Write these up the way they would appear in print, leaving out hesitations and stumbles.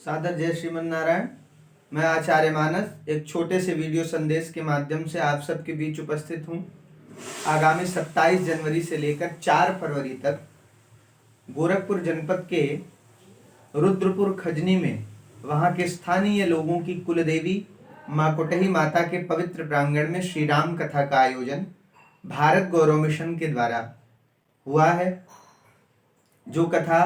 सादर जय श्रीमन नारायण। मैं आचार्य मानस एक छोटे से वीडियो संदेश के माध्यम से आप सबके बीच उपस्थित हूँ। आगामी 27 जनवरी से लेकर 4 फरवरी तक गोरखपुर जनपद के रुद्रपुर खजनी में वहाँ के स्थानीय लोगों की कुलदेवी माँ कुटही माता के पवित्र प्रांगण में श्री राम कथा का आयोजन भारत गौरव मिशन के द्वारा हुआ है। जो कथा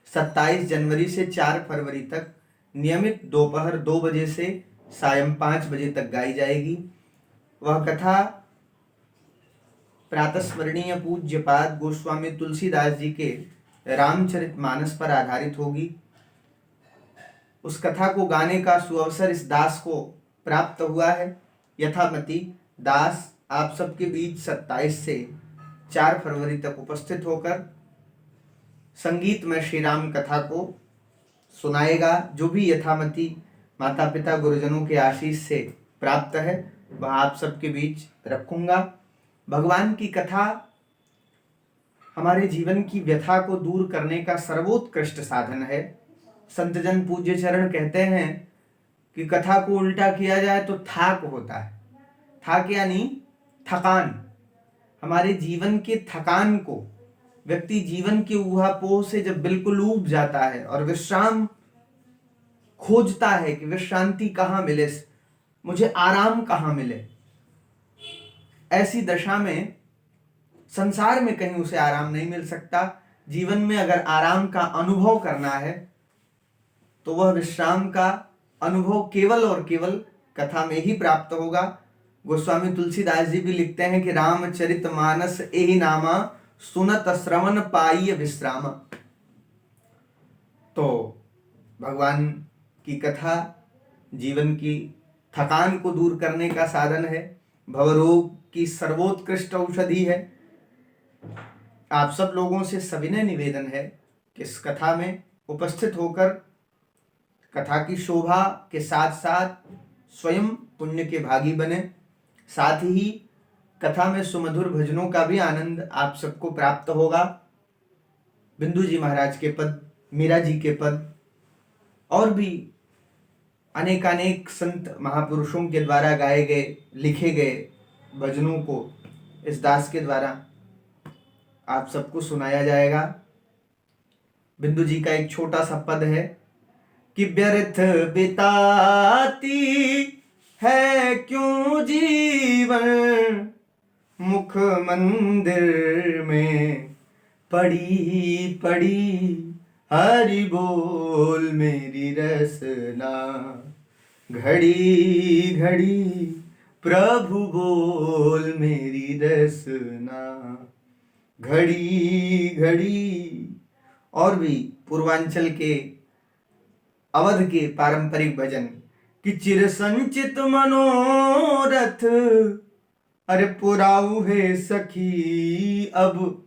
27 जनवरी से 4 फरवरी तक नियमित दोपहर 2 बजे से सायं 5 बजे तक गाई जाएगी। वह कथा प्रातस्मरणीय पूज्यपाद गोस्वामी तुलसीदास जी के रामचरितमानस पर आधारित होगी। उस कथा को गाने का सुअवसर इस दास को प्राप्त हुआ है। यथामति दास आप सबके बीच 27 से 4 फरवरी तक उपस्थित होकर संगीत में श्री राम कथा को सुनाएगा। जो भी यथामति माता पिता गुरुजनों के आशीष से प्राप्त है वह आप सबके बीच रखूंगा। भगवान की कथा हमारे जीवन की व्यथा को दूर करने का सर्वोत्कृष्ट साधन है। संतजन पूज्य चरण कहते हैं कि कथा को उल्टा किया जाए तो थाक होता है। थाक यानी थकान। हमारे जीवन के थकान को व्यक्ति जीवन के ऊहापोह से जब बिल्कुल ऊब जाता है और विश्राम खोजता है कि विश्रांति कहाँ मिले, मुझे आराम कहाँ मिले, ऐसी दशा में संसार में कहीं उसे आराम नहीं मिल सकता। जीवन में अगर आराम का अनुभव करना है तो वह विश्राम का अनुभव केवल और केवल कथा में ही प्राप्त होगा। गोस्वामी तुलसीदास जी भी लिखते हैं कि रामचरितमानस एहि नामा सुनत श्रवण पाई विश्राम। तो भगवान की कथा जीवन की थकान को दूर करने का साधन है, भवरोग की सर्वोत्कृष्ट औषधि है। आप सब लोगों से सविनय निवेदन है कि इस कथा में उपस्थित होकर कथा की शोभा के साथ साथ स्वयं पुण्य के भागी बने। साथ ही कथा में सुमधुर भजनों का भी आनंद आप सबको प्राप्त होगा। बिंदु जी महाराज के पद, मीरा जी के पद और भी अनेकानेक संत महापुरुषों के द्वारा गाए गए लिखे गए भजनों को इस दास के द्वारा आप सबको सुनाया जाएगा। बिंदु जी का एक छोटा सा पद है कि व्यर्थ बिताती है क्यों जीवन, मुख मंदिर में पड़ी पड़ी हरि बोल मेरी रसना, घड़ी घड़ी प्रभु बोल मेरी रसना, घड़ी घड़ी। और भी पूर्वांचल के अवध के पारंपरिक भजन कि चिर संचित मनोरथ अरे पुराऊ है सखी, अब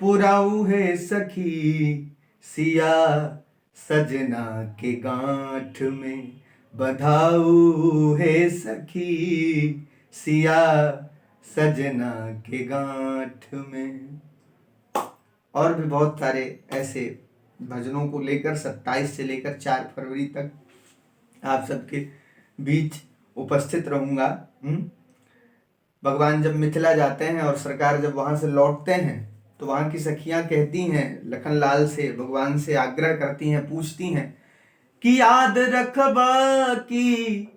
पुराऊ है सखी, सिया सजना के गांठ में बधाऊ है सखी, सिया सजना के गांठ में। और भी बहुत सारे ऐसे भजनों को लेकर 27 से लेकर 4 फरवरी तक आप सबके बीच उपस्थित रहूंगा। भगवान जब मिथिला जाते हैं और सरकार जब वहां से लौटते हैं तो वहां की सखियां कहती हैं लखनलाल से, भगवान से आग्रह करती हैं, पूछती हैं कि याद रखबा की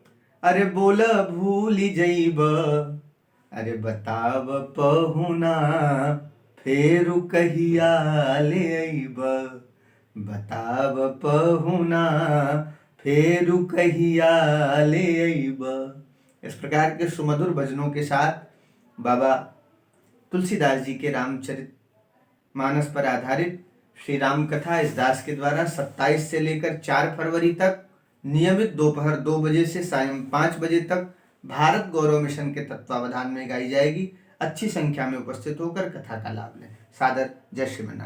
अरे बोल भूल जइब, अरे बताब पहुना फेर कहिया ले अइब, बताब पहुना फेर कहिया ले अइब। इस प्रकार के सुमधुर भजनों के साथ बाबा तुलसीदास जी के रामचरित मानस पर आधारित श्री राम कथा इस दास के द्वारा 27 से लेकर 4 फरवरी तक नियमित दोपहर 2 बजे से सायं 5 बजे तक भारत गौरव मिशन के तत्वावधान में गाई जाएगी। अच्छी संख्या में उपस्थित होकर कथा का लाभ लें। सादर जय श्रीमन नारायण।